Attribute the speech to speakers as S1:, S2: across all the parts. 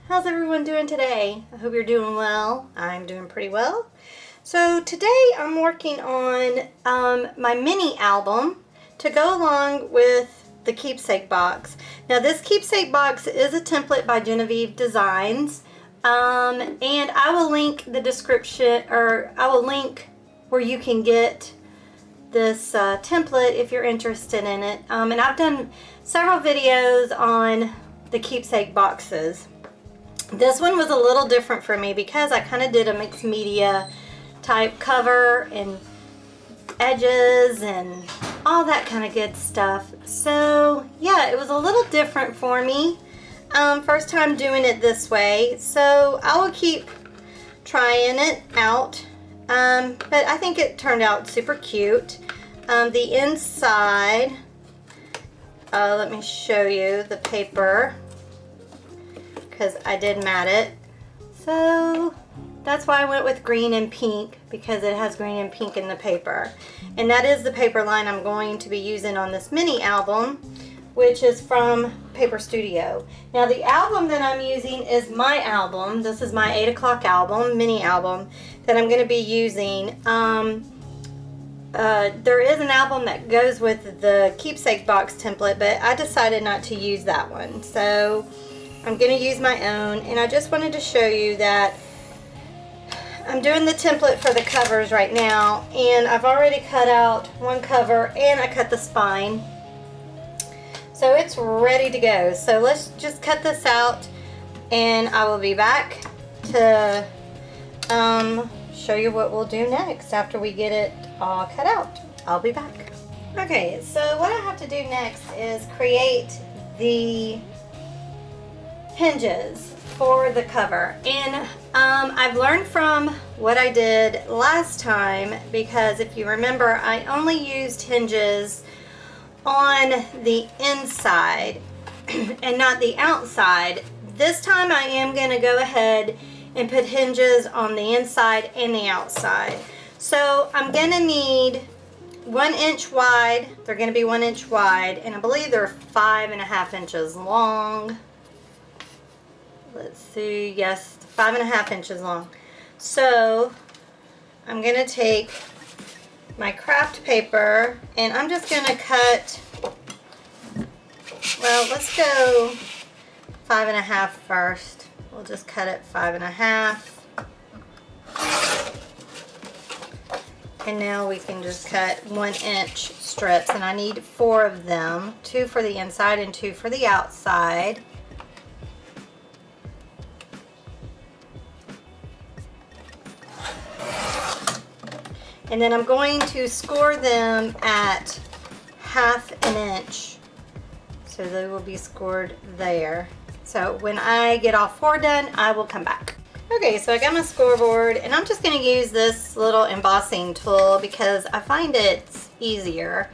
S1: How's everyone doing today? I hope you're doing well. I'm doing pretty well. So today I'm working on my mini album to go along with the keepsake box. Now this keepsake box is a template by Genevieve Designs, and I will link the description, or I will link where you can get this template if you're interested in it. And I've done several videos on the keepsake boxes. This one was a little different for me because I kind of did a mixed media type cover and edges and all that kind of good stuff. So yeah, it was a little different for me. First time doing it this way, so I will keep trying it out. But I think it turned out super cute. The inside, let me show you the paper, because I did mat it. So that's why I went with green and pink, because it has green and pink in the paper. And that is the paper line I'm going to be using on this mini album, which is from Paper Studio. Now the album that I'm using is my album. This is my 8 o'clock album, mini album, that I'm going to be using. There is an album that goes with the keepsake box template, but I decided not to use that one. So I'm going to use my own, and I just wanted to show you that I'm doing the template for the covers right now, and I've already cut out one cover and I cut the spine. So it's ready to go. So let's just cut this out and I will be back to show you what we'll do next after we get it all cut out. I'll be back. Okay, so what I have to do next is create the hinges for the cover. And I've learned from what I did last time, because if you remember, I only used hinges on the inside and not the outside. This time I am going to go ahead and put hinges on the inside and the outside. So I'm going to need 1 inch wide. They're going to be 1 inch wide, and I believe they're 5.5 inches long. Let's see, yes, 5.5 inches long. So I'm going to take my craft paper and I'm just going to cut, well, let's go 5.5 first. We'll just cut it 5.5. And now we can just cut 1 inch strips, and I need 4 of them, 2 for the inside and 2 for the outside. And then I'm going to score them at 1/2 inch. So they will be scored there. So when I get all 4 done, I will come back. Okay, so I got my scoreboard, and I'm just going to use this little embossing tool because I find it's easier.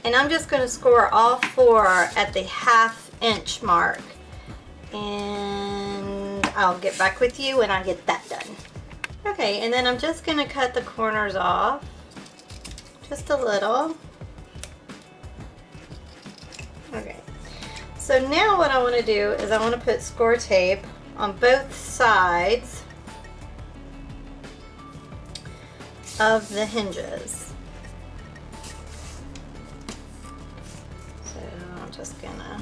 S1: And I'm just going to score all 4 at the 1/2 inch mark. And I'll get back with you when I get that done. Okay, and then I'm just going to cut the corners off, just a little. Okay, so now what I want to do is I want to put score tape on both sides of the hinges. So I'm just going to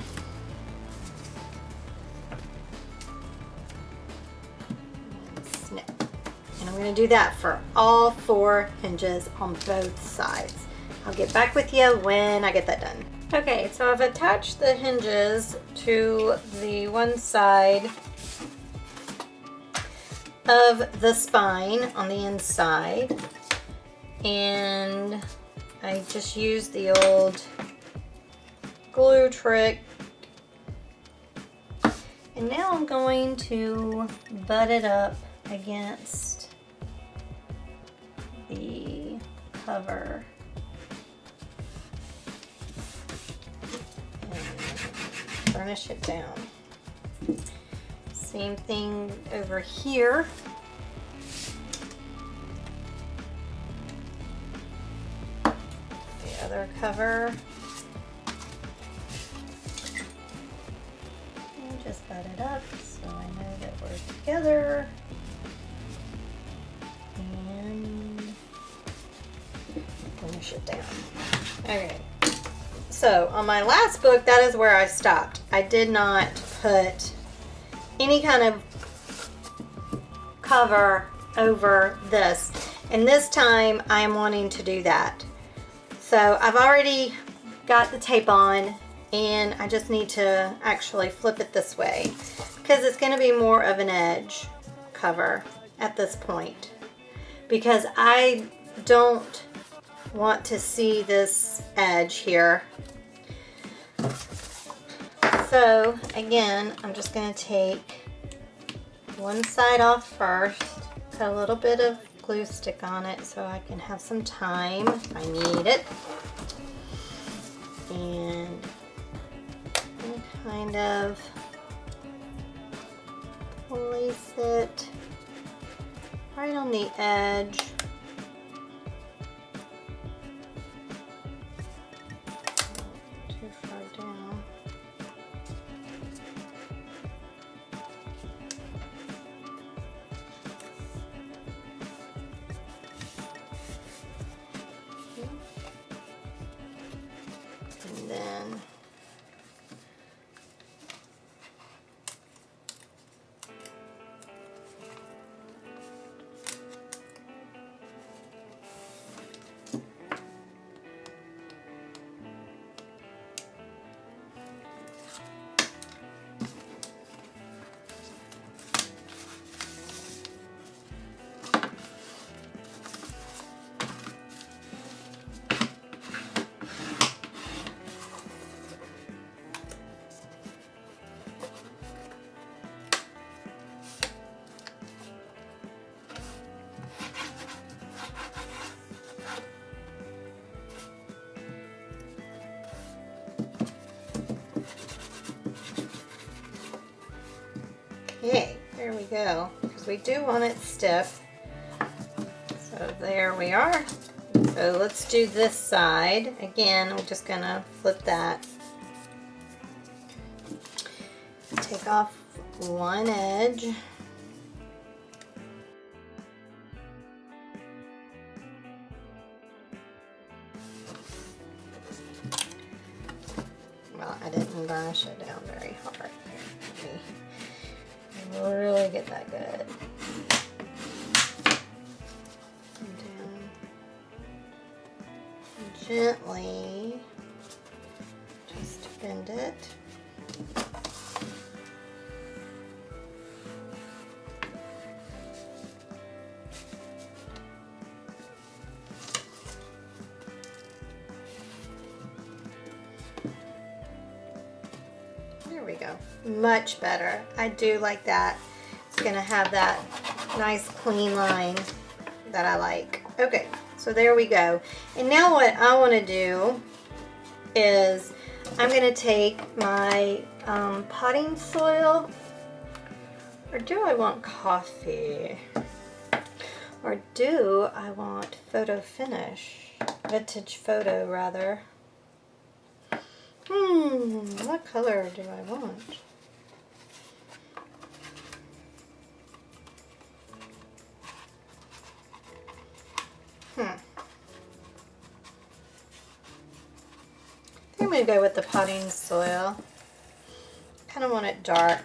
S1: snip. And I'm going to do that for all 4 hinges on both sides. I'll get back with you when I get that done. Okay, so I've attached the hinges to the one side of the spine on the inside. And I just used the old glue trick. And now I'm going to butt it up against the cover and burnish it down. Same thing over here. The other cover. just butt it up so I know that we're together. And finish it down. Okay. So on my last book, that is where I stopped. I did not put any kind of cover over this. And this time I am wanting to do that. So I've already got the tape on, and I just need to actually flip it this way because it's going to be more of an edge cover at this point, because I don't want to see this edge here. So again, I'm just going to take one side off first, put a little bit of glue stick on it so I can have some time if I need it, and kind of place it right on the edge. Too far down. And then okay, there we go, because we do want it stiff. So there we are. So let's do this side. Again, we're just gonna flip that. Take off one edge. Well, I didn't burnish it down very hard. Let me really get that good. And down gently, just bend it. There we go. Much better. I do like that. It's going to have that nice clean line that I like. Okay, so there we go. And now what I want to do is I'm going to take my potting soil, or do I want coffee? Or do I want photo finish? Vintage photo, rather. What color do I want? I think I'm going to go with the potting soil. Kind of want it dark.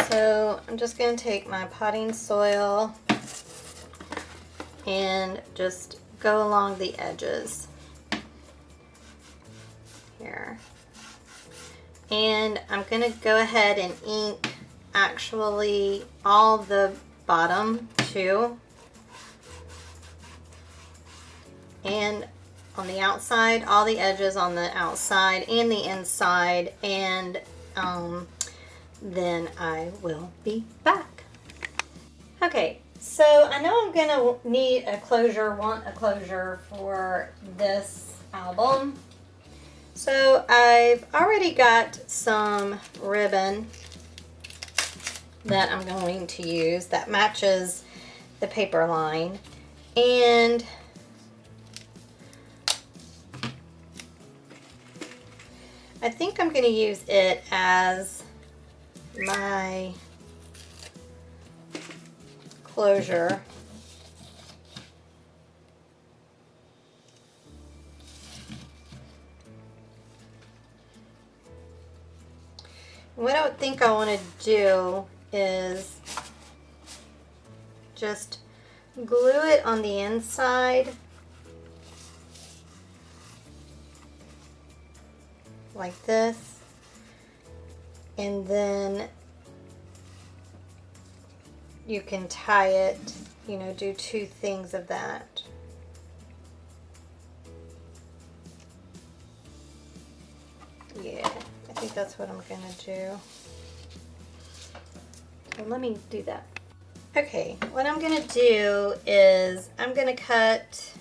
S1: So I'm just going to take my potting soil and just go along the edges here. And I'm going to go ahead and ink actually all the bottom too. And on the outside, all the edges on the outside and the inside, and then I will be back. Okay, so I know I'm gonna need a closure, want a closure for this album. So I've already got some ribbon that I'm going to use that matches the paper line, and I think I'm going to use it as my closure. What I think I want to do is just glue it on the inside like this, and then you can tie it, you know, do two things of that. Yeah, I think that's what I'm gonna do. So let me do that. Okay, what I'm gonna do is I'm gonna cut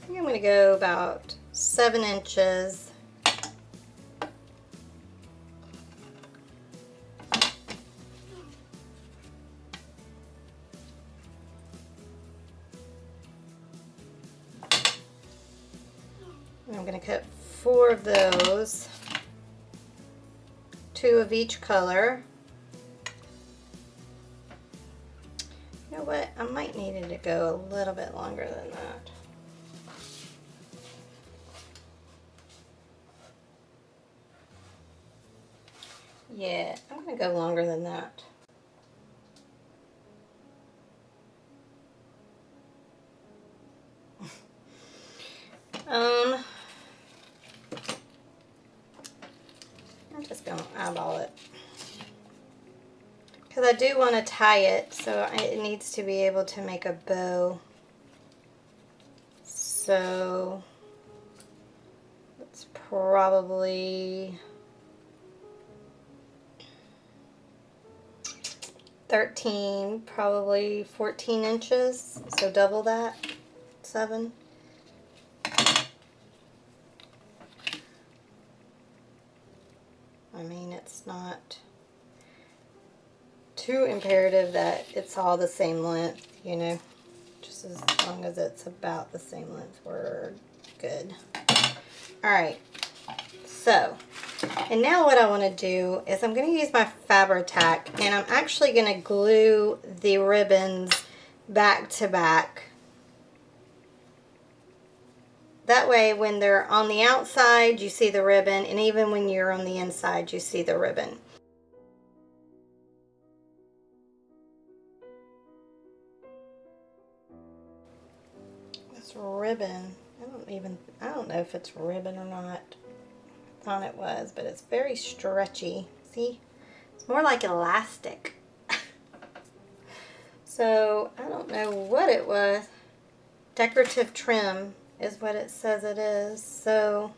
S1: I think I'm gonna go about 7 inches. And I'm going to cut 4 of those, 2 of each color. You know what? I might need it to go a little bit longer than that. Yeah, I'm going to go longer than that. I'm just going to eyeball it, because I do want to tie it, so it needs to be able to make a bow. So it's probably 13, probably 14 inches, so double that, 7. I mean, it's not too imperative that it's all the same length, you know, just as long as it's about the same length, we're good. Alright, so, and now what I want to do is I'm going to use my Fabri-Tac, and I'm actually going to glue the ribbons back to back. That way when they're on the outside you see the ribbon, and even when you're on the inside you see the ribbon. This ribbon, I don't know if it's ribbon or not. I thought it was, but it's very stretchy. See? It's more like elastic. So I don't know what it was. Decorative trim is what it says it is. So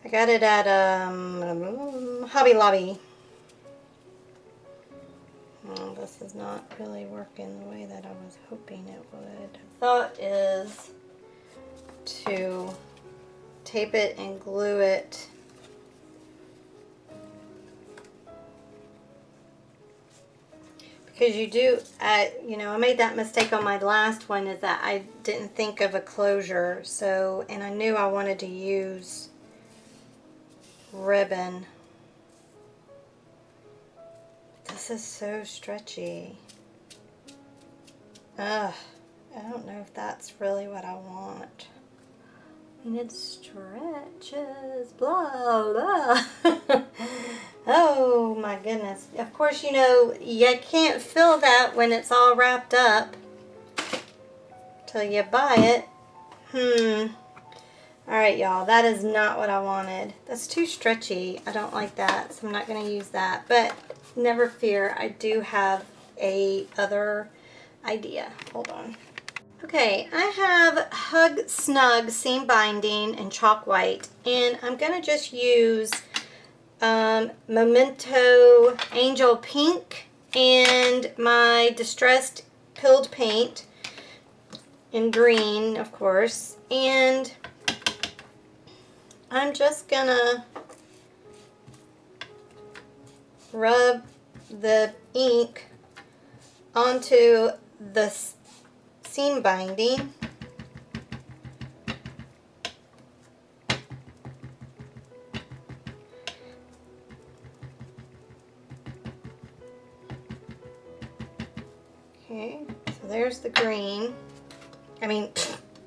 S1: I got it at Hobby Lobby. Oh, this is not really working the way that I was hoping it would. Thought is to tape it and glue it because you do, you know, I made that mistake on my last one, is that I didn't think of a closure. So, and I knew I wanted to use ribbon. This is so stretchy. Ugh, I don't know if that's really what I want. And it stretches, blah, blah. Oh my goodness. Of course, you know, you can't feel that when it's all wrapped up till you buy it. Alright, y'all, that is not what I wanted. That's too stretchy. I don't like that, so I'm not going to use that. But never fear, I do have a other idea. Hold on. Okay, I have Hug Snug seam binding in chalk white, and I'm going to just use Memento Angel Pink and my Distressed Pilled Paint in green, of course, and I'm just going to rub the ink onto the seam binding Okay, so there's the green. I mean,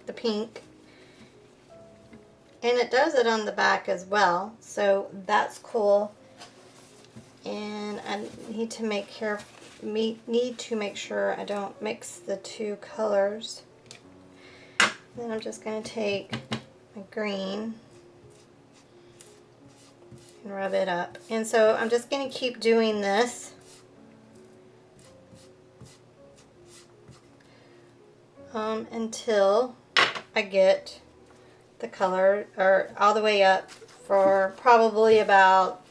S1: the pink. And it does it on the back as well, so that's cool. And I need to make sure I don't mix the two colors. Then I'm just going to take my green and rub it up. And so I'm just going to keep doing this until I get the color or all the way up for probably about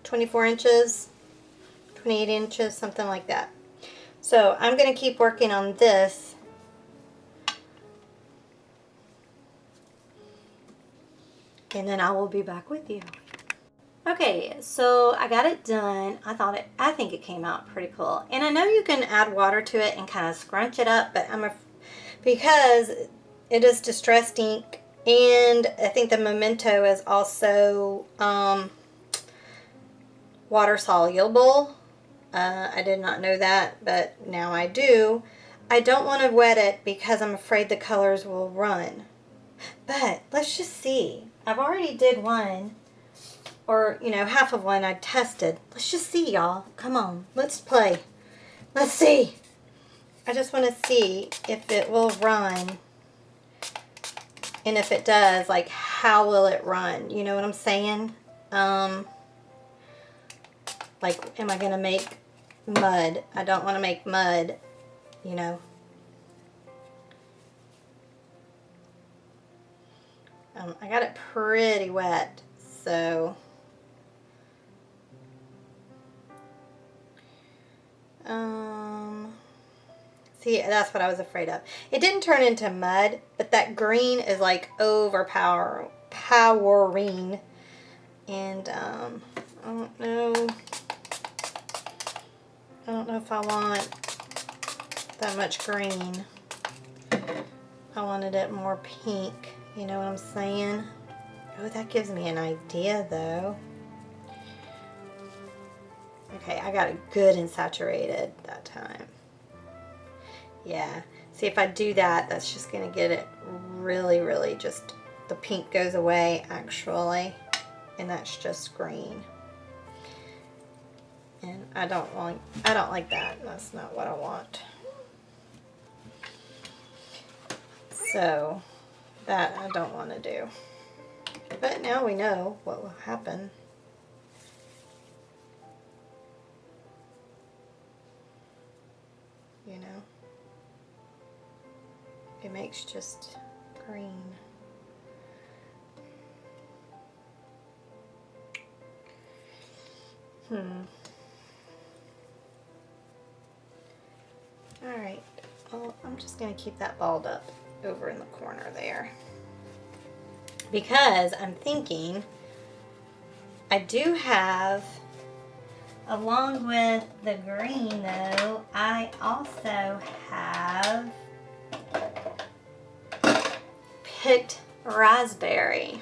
S1: 24 inches, 28 inches, something like that. So I'm going to keep working on this. And then I will be back with you. Okay, so I got it done. I think it came out pretty cool. And I know you can add water to it and kind of scrunch it up, but because it is distressed ink, and I think the Memento is also water soluble. I did not know that, but now I do. I don't want to wet it because I'm afraid the colors will run. But let's just see. I've already did one, or half of one I tested. Let's just see, y'all. Come on, let's play. Let's see. I just want to see if it will run. And if it does, like, how will it run? You know what I'm saying? Like, am I going to make mud? I don't want to make mud, you know. I got it pretty wet, so. See, that's what I was afraid of. It didn't turn into mud, but that green is like powering. And I don't know. I don't know if I want that much green. I wanted it more pink. You know what I'm saying? Oh, that gives me an idea though. Okay, I got it good and saturated that time. Yeah, see, if I do that, that's just going to get it really, really just, the pink goes away actually, and that's just green. And I don't like that. That's not what I want. So that I don't want to do. But now we know what will happen. You know? It makes just green. Alright, well, I'm just going to keep that balled up over in the corner there. Because I'm thinking I do have, along with the green though, I also have picked raspberry,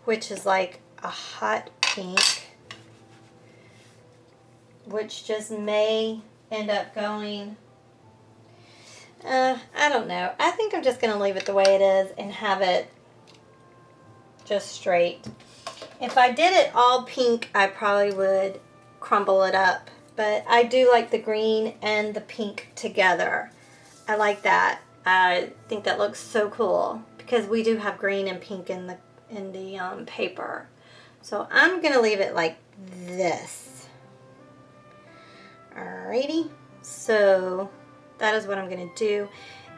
S1: which is like a hot pink, which just may end up going, I don't know. I think I'm just going to leave it the way it is and have it just straight. If I did it all pink, I probably would crumble it up, but I do like the green and the pink together. I like that. I think that looks so cool because we do have green and pink in the paper. So I'm gonna leave it like this. Alrighty, so that is what I'm gonna do,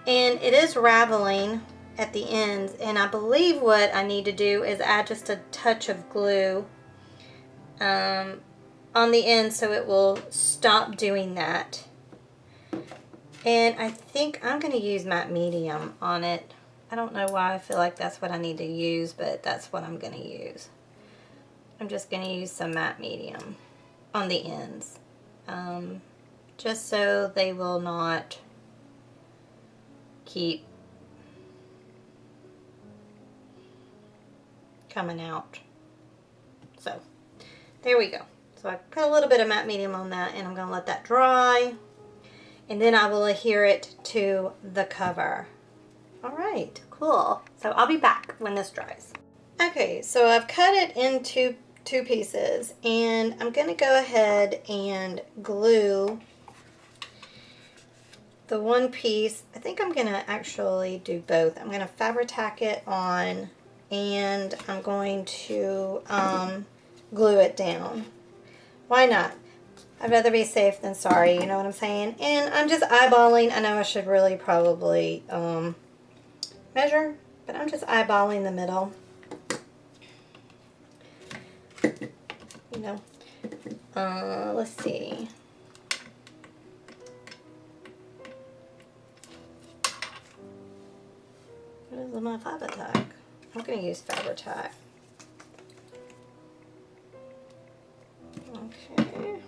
S1: and it is raveling at the ends, and I believe what I need to do is add just a touch of glue on the end so it will stop doing that. And I think I'm going to use matte medium on it. I don't know why I feel like that's what I need to use, but that's what I'm going to use. I'm just going to use some matte medium on the ends, just so they will not keep coming out. So there we go. So I put a little bit of matte medium on that, and I'm going to let that dry. and then I will adhere it to the cover. All right, cool. So I'll be back when this dries. Okay, so I've cut it into two pieces, and I'm going to go ahead and glue the one piece. I think I'm going to actually do both. I'm going to Fabri-Tac it on, and I'm going to glue it down. Why not? I'd rather be safe than sorry, you know what I'm saying? And I'm just eyeballing. I know I should really probably measure, but I'm just eyeballing the middle. You know, let's see. What is my Fabri-Tac? I'm going to use Fabri-Tac. Okay.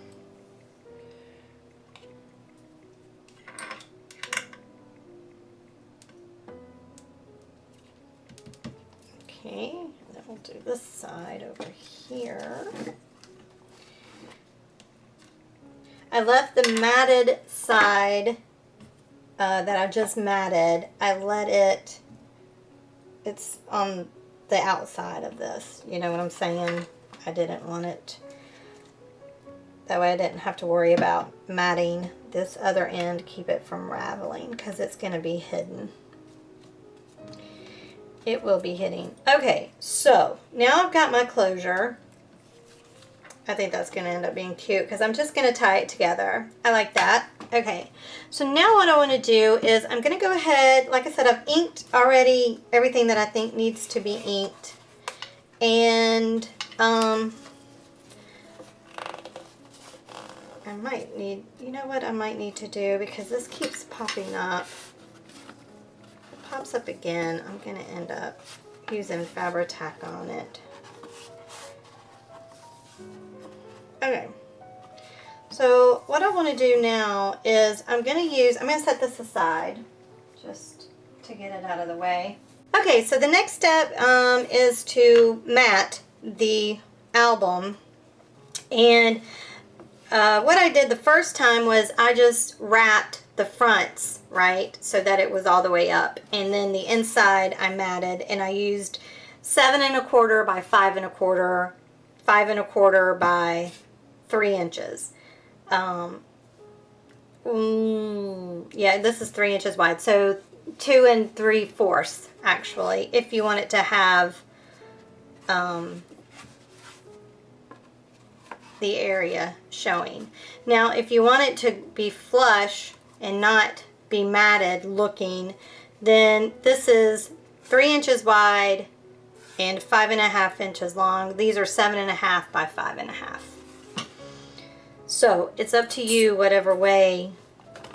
S1: Okay, then we'll do this side over here. I left the matted side that I just matted. I let it, it's on the outside of this, you know what I'm saying? I didn't want it, that way I didn't have to worry about matting this other end, keep it from raveling, because it's going to be hidden. It will be hitting. Okay, so now I've got my closure. I think that's going to end up being cute because I'm just going to tie it together. I like that. Okay, so now what I want to do is I'm going to go ahead, like I said, I've inked already everything that I think needs to be inked. And I might need, you know what I might need to do, because this keeps popping up. If it pops up again, I'm going to end up using Fabri-Tac on it. Okay, so what I want to do now is I'm going to set this aside just to get it out of the way. Okay, so the next step is to mat the album. And what I did the first time was I just wrapped the fronts, right, so that it was all the way up. And then the inside I matted, and I used 7 1/4 by 5 1/4, 5 1/4 by 3 inches. Yeah, this is 3 inches wide, so 2 3/4 actually, if you want it to have the area showing. Now if you want it to be flush and not be matted looking, then this is 3 inches wide and 5 1/2 inches long. These are 7 1/2 by 5 1/2. So it's up to you whatever way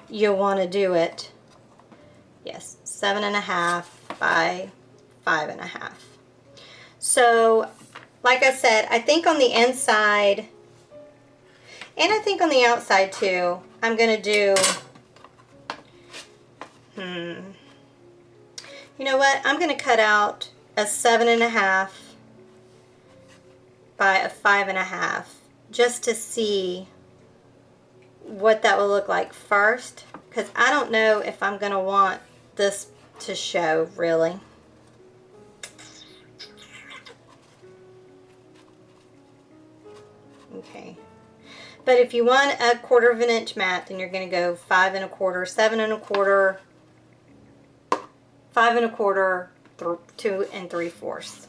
S1: you want to do it. Yes, 7 1/2 by 5 1/2. So like I said, I think on the inside and I think on the outside too, I'm going to do, you know what, I'm going to cut out a 7 1/2 by a 5 1/2 just to see what that will look like first, because I don't know if I'm going to want this to show really. Okay, but if you want a 1/4 of an inch mat, then you're going to go 5 1/4, 7 1/4, 5 1/4, 2 3/4.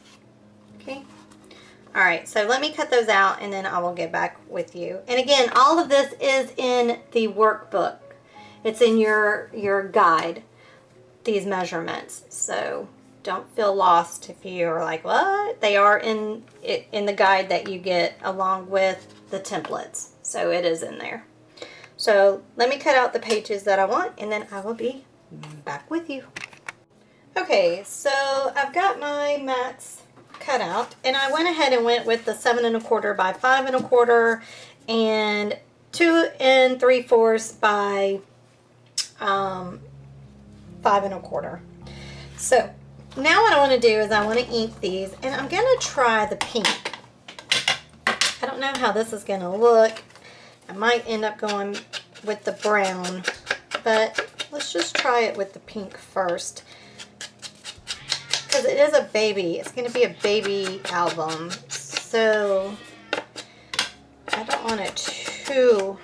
S1: Okay. Alright, so let me cut those out and then I will get back with you. And again, all of this is in the workbook. It's in your guide, these measurements. So don't feel lost if you are like, what? They are in the guide that you get along with the templates. So it is in there. So let me cut out the pages that I want and then I will be back with you. Okay, so I've got my mats cut out, and I went ahead and went with the 7 1/4 by 5 1/4 and 2 3/4 by 5 1/4. So now what I want to do is I want to ink these, and I'm going to try the pink. I don't know how this is going to look. I might end up going with the brown but let's just try it with the pink first. Because it is a baby. It's going to be a baby album. So I don't want it too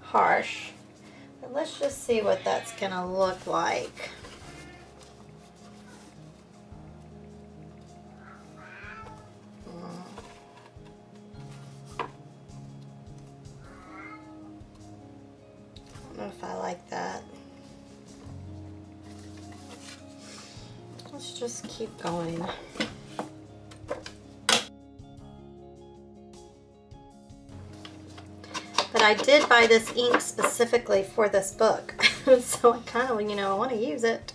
S1: harsh. But let's just see what that's going to look like. I don't know if I like that. Let's just keep going. But I did buy this ink specifically for this book. So I kind of, I want to use it.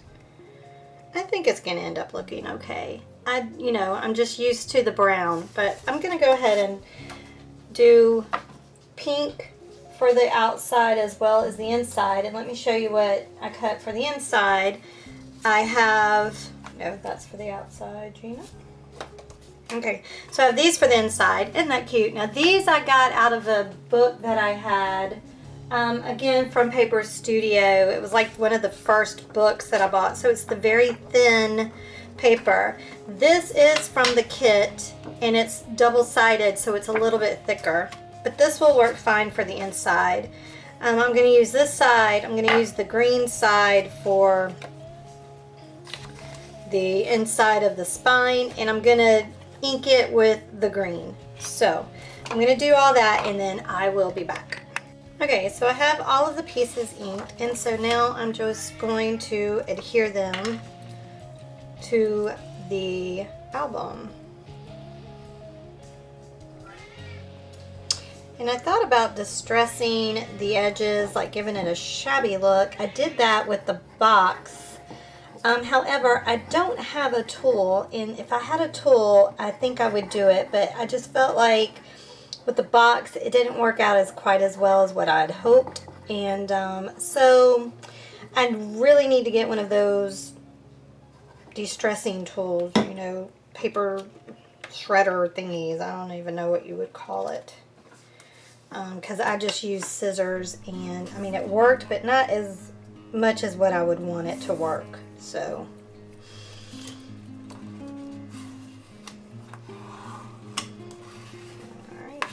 S1: I think it's going to end up looking okay. I'm just used to the brown, but I'm going to go ahead and do pink for the outside as well as the inside. And let me show you what I cut for the inside. I have, no, that's for the outside, Gina. Okay, so I have these for the inside. Isn't that cute? Now these I got out of a book that I had, again from Paper Studio. It was like one of the first books that I bought. So it's the very thin paper. This is from the kit and it's double-sided, so it's a little bit thicker. But this will work fine for the inside. I'm going to use this side. I'm going to use the green side for the inside of the spine, and I'm going to ink it with the green. So I'm going to do all that and then I will be back. Okay, so I have all of the pieces inked, and so now I'm just going to adhere them to the album. And I thought about distressing the edges, like giving it a shabby look. I did that with the box. However, I don't have a tool, and if I had a tool, I think I would do it, but I just felt like with the box, it didn't work out as quite as well as what I'd hoped. And so I really need to get one of those distressing tools, paper shredder thingies. I don't even know what you would call it. Because I just used scissors, and I mean it worked, but not as much as what I would want it to work. So alright,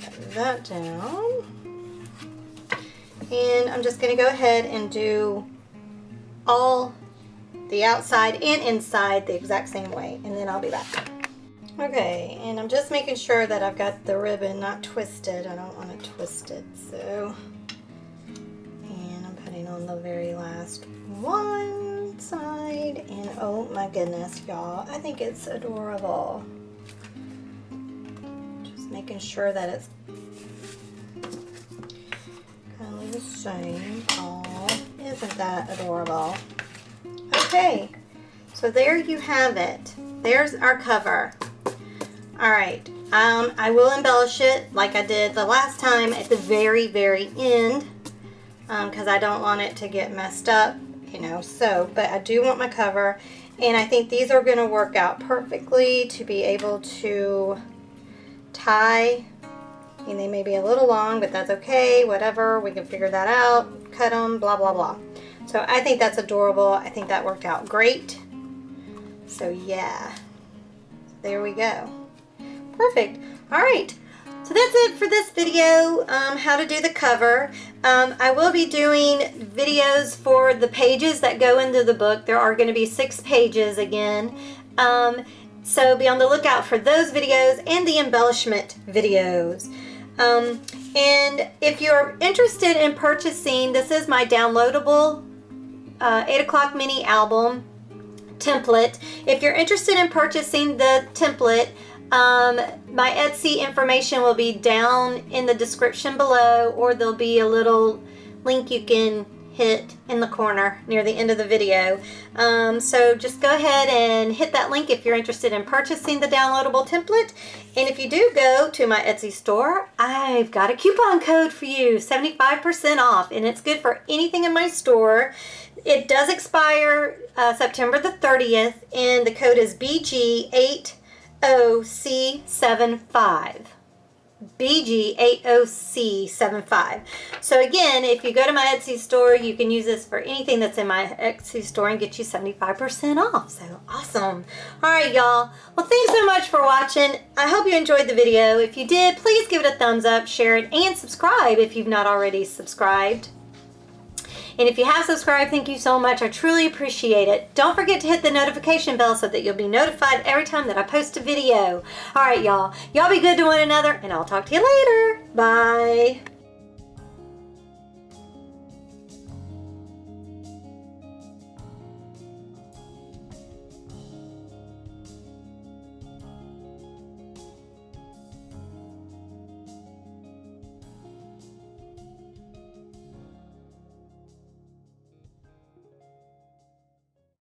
S1: cut that down, and I'm just going to go ahead and do all the outside and inside the exact same way, and then I'll be back. Okay, and I'm just making sure that I've got the ribbon not twisted. I don't want it twisted, so. And I'm putting on the very last one side, and oh my goodness, y'all, I think it's adorable. Just making sure that it's kind of the same. Oh, isn't that adorable? Okay, so there you have it. There's our cover. Alright, I will embellish it like I did the last time at the very, very end, because I don't want it to get messed up, but I do want my cover, and I think these are going to work out perfectly to be able to tie. And they may be a little long, but that's okay, whatever, we can figure that out, cut them, blah, blah, blah. So I think that's adorable. I think that worked out great. So yeah, there we go. Perfect. All right, so that's it for this video, how to do the cover. I will be doing videos for the pages that go into the book. There are going to be 6 pages again. So be on the lookout for those videos and the embellishment videos. And if you're interested in purchasing, this is my downloadable 8 o'clock mini album template. If you're interested in purchasing the template, my Etsy information will be down in the description below, or there'll be a little link you can hit in the corner near the end of the video. So just go ahead and hit that link if you're interested in purchasing the downloadable template. And if you do go to my Etsy store, I've got a coupon code for you, 75% off, and it's good for anything in my store. It does expire September the 30th, and the code is BG80C75. BG80C75. So again, if you go to my Etsy store, you can use this for anything that's in my Etsy store and get you 75% off. So awesome. All right, y'all. Well, thanks so much for watching. I hope you enjoyed the video. If you did, please give it a thumbs up, share it, and subscribe if you've not already subscribed. And if you have subscribed, thank you so much. I truly appreciate it. Don't forget to hit the notification bell so that you'll be notified every time that I post a video. All right, y'all. Y'all be good to one another, and I'll talk to you later. Bye.